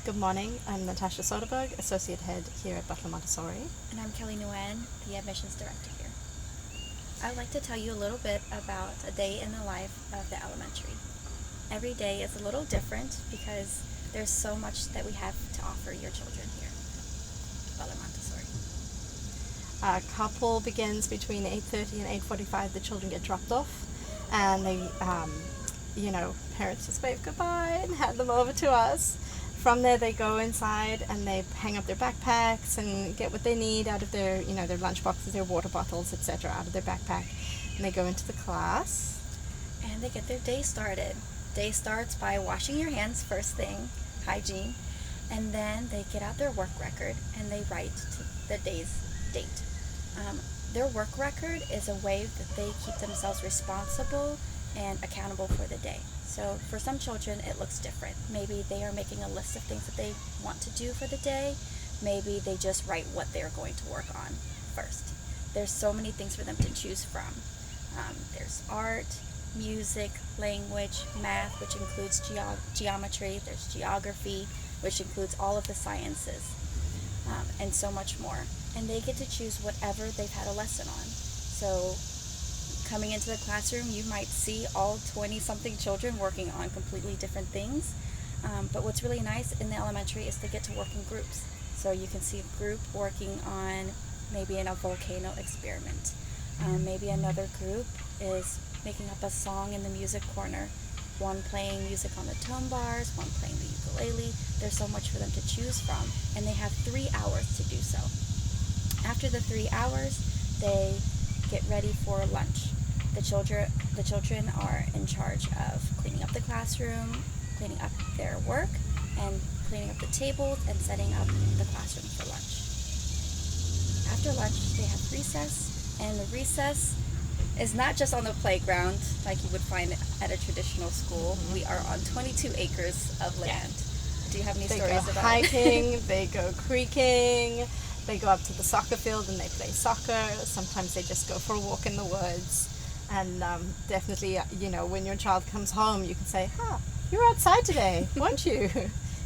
Good morning. I'm Natasha Soderberg, Associate Head here at Butler Montessori. And I'm Kelly Nguyen, the Admissions Director here. I'd like to tell you a little bit about a day in the life of the elementary. Every day is a little different because there's so much that we have to offer your children here at Butler Montessori. Our couple begins between 8:30 and 8:45. The children get dropped off, and they, parents just wave goodbye and hand them over to us. From there, they go inside and they hang up their backpacks and get what they need out of their, their lunch boxes, their water bottles, etc., out of their backpack. And they go into the class. And they get their day started. Day starts by washing your hands first thing, hygiene, and then they get out their work record and they write the day's date. Their work record is a way that they keep themselves responsible and accountable for the day. So for some children, it looks different. Maybe they are making a list of things that they want to do for the day. Maybe they just write what they're going to work on first. There's so many things for them to choose from. There's art, music, language, math, which includes geometry. There's geography, which includes all of the sciences, and so much more. And they get to choose whatever they've had a lesson on. So coming into the classroom, you might see all 20-something children working on completely different things. But what's really nice in the elementary is they get to work in groups. So you can see a group working on maybe a volcano experiment. Maybe another group is making up a song in the music corner. One playing music on the tone bars, one playing the ukulele. There's so much for them to choose from, and they have 3 hours to do so. After the 3 hours, they get ready for lunch. The children are in charge of cleaning up the classroom, cleaning up their work, and cleaning up the tables and setting up the classroom for lunch. After lunch, they have recess, and the recess is not just on the playground like you would find at a traditional school. Mm-hmm. We are on 22 acres of land. Do you have any stories They go about hiking, they go creeking, they go up to the soccer field and they play soccer. Sometimes they just go for a walk in the woods. And definitely, when your child comes home, you can say, you were outside today, weren't you?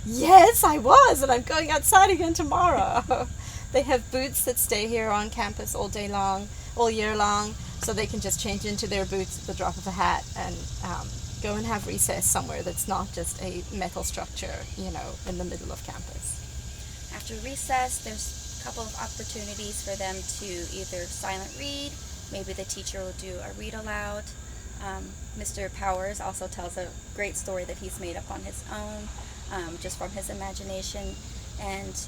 Yes, I was, and I'm going outside again tomorrow. They have boots that stay here on campus all day long, all year long, so they can just change into their boots at the drop of a hat and go and have recess somewhere that's not just a metal structure, in the middle of campus. After recess, there's a couple of opportunities for them to either silent read. Maybe the teacher will do a read aloud. Mr. Powers also tells a great story that he's made up on his own, just from his imagination, and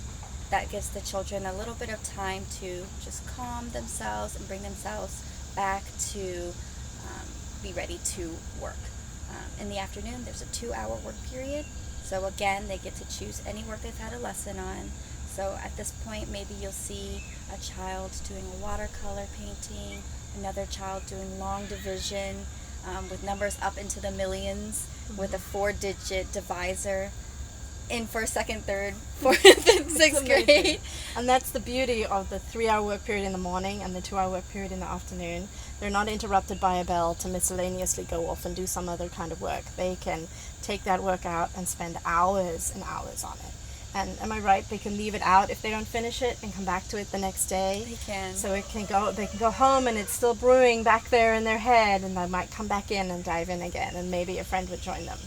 that gives the children a little bit of time to just calm themselves and bring themselves back to be ready to work. In the afternoon, there's a 2-hour work period. So again, they get to choose any work they've had a lesson on. So at this point, maybe you'll see a child doing a watercolor painting, another child doing long division with numbers up into the millions, with a 4-digit divisor in first, second, third, fourth, and sixth grade. And that's the beauty of the 3-hour work period in the morning and the 2-hour work period in the afternoon. They're not interrupted by a bell to miscellaneously go off and do some other kind of work. They can take that work out and spend hours and hours on it. And am I right? They can leave it out if they don't finish it and come back to it the next day. They can. So they can go home and it's still brewing back there in their head, and they might come back in and dive in again, and maybe a friend would join them,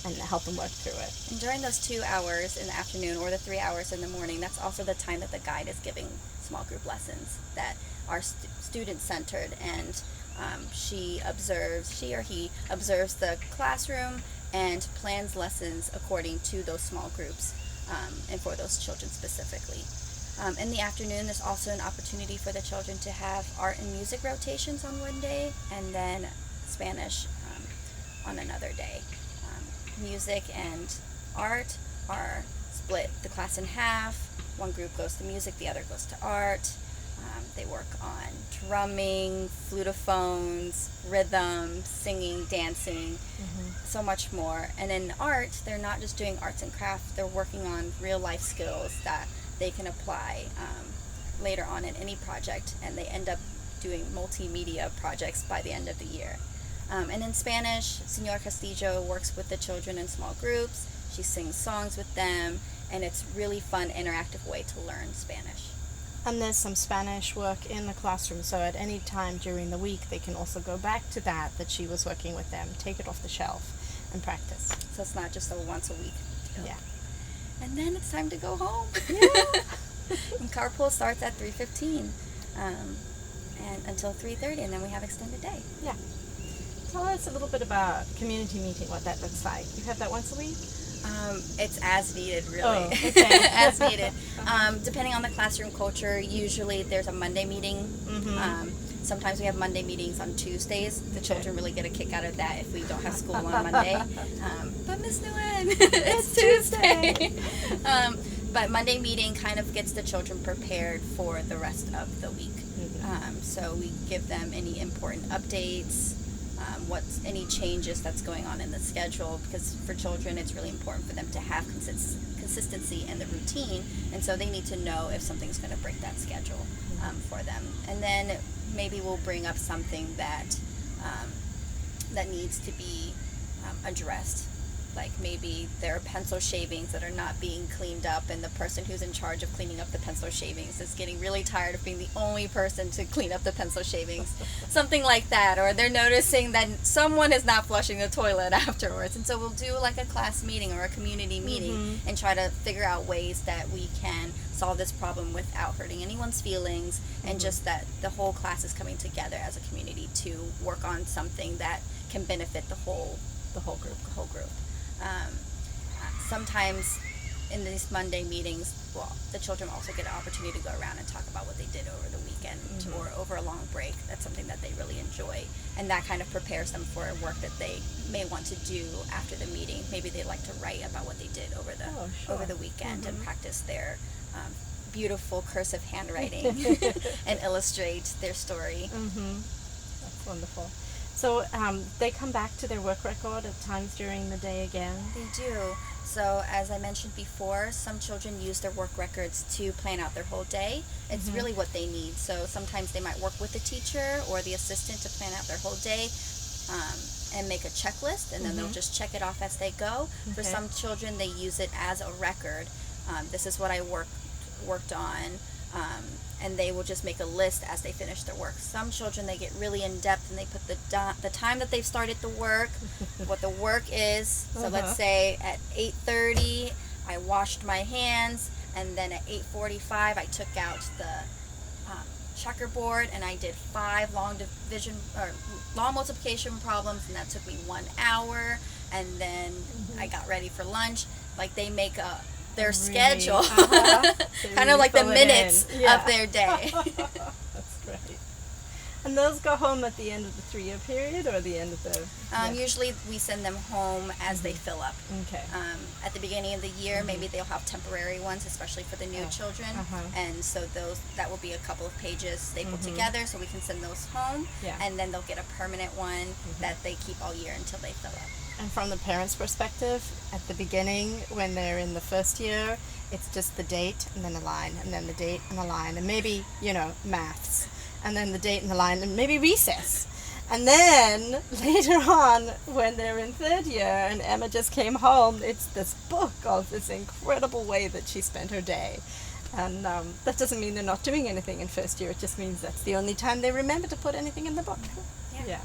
and help them work through it. And during those 2 hours in the afternoon or the 3 hours in the morning, that's also the time that the guide is giving small group lessons that are student-centered, and she or he observes the classroom and plans lessons according to those small groups and for those children specifically. In the afternoon, there's also an opportunity for the children to have art and music rotations on one day, and then Spanish on another day. Music and art are split the class in half. One group goes to music, the other goes to art. They work on drumming, flutophones, rhythm, singing, dancing, so much more. And in art, they're not just doing arts and crafts, they're working on real life skills that they can apply later on in any project, and they end up doing multimedia projects by the end of the year. And in Spanish, Senor Castillo works with the children in small groups. She sings songs with them, and it's really fun, interactive way to learn Spanish. And there's some Spanish work in the classroom, so at any time during the week they can also go back to that she was working with them, take it off the shelf, and practice. So it's not just a once a week deal. Yeah. And then it's time to go home. Yeah. And carpool starts at 3:15 and until 3:30, and then we have extended day. Yeah. Tell us a little bit about community meeting, what that looks like. You have that once a week? It's as needed, really. Oh, okay. As needed. Depending on the classroom culture, usually there's a Monday meeting. Sometimes we have Monday meetings on Tuesdays. The children really get a kick out of that if we don't have school on Monday. But Miss Nguyen, it's Tuesday. But Monday meeting kind of gets the children prepared for the rest of the week. So we give them any important updates, what's any changes that's going on in the schedule, because for children it's really important for them to have consistency in the routine, and so they need to know if something's going to break that schedule for them. And then maybe we'll bring up something that that needs to be addressed, like maybe there are pencil shavings that are not being cleaned up, and the person who's in charge of cleaning up the pencil shavings is getting really tired of being the only person to clean up the pencil shavings. Something like that. Or they're noticing that someone is not flushing the toilet afterwards. And so we'll do like a class meeting or a community meeting and try to figure out ways that we can solve this problem without hurting anyone's feelings, and just that the whole class is coming together as a community to work on something that can benefit the whole group. Sometimes in these Monday meetings, well, the children also get an opportunity to go around and talk about what they did over the weekend or over a long break. That's something that they really enjoy, and that kind of prepares them for work that they may want to do after the meeting. Maybe they like to write about what they did over the weekend and practice their beautiful cursive handwriting and illustrate their story. That's wonderful. So they come back to their work record at times during the day again? They do. So as I mentioned before, some children use their work records to plan out their whole day. It's really what they need. So sometimes they might work with the teacher or the assistant to plan out their whole day and make a checklist, and then they'll just check it off as they go. For some children, they use it as a record. This is what I worked on. And they will just make a list as they finish their work. Some children, they get really in-depth and they put the time that they've started the work, what the work is. So let's say at 8:30, I washed my hands, and then at 8:45, I took out the checkerboard and I did 5 long division or long multiplication problems, and that took me 1 hour. And then I got ready for lunch. Like, they make their schedule, kind of like the minutes of their day. That's great. And those go home at the end of the 3-year period or the end of the... Usually we send them home as they fill up. Okay. At the beginning of the year, maybe they'll have temporary ones, especially for the new children. And so that will be a couple of pages stapled together, so we can send those home. And then they'll get a permanent one that they keep all year until they fill up. And from the parents' perspective, at the beginning, when they're in the first year, it's just the date and then a line, and then the date and a line, and maybe, maths, and then the date and the line, and maybe recess. And then later on, when they're in 3rd year and Emma just came home, it's this book of this incredible way that she spent her day. And that doesn't mean they're not doing anything in 1st year. It just means that's the only time they remember to put anything in the book. Yeah.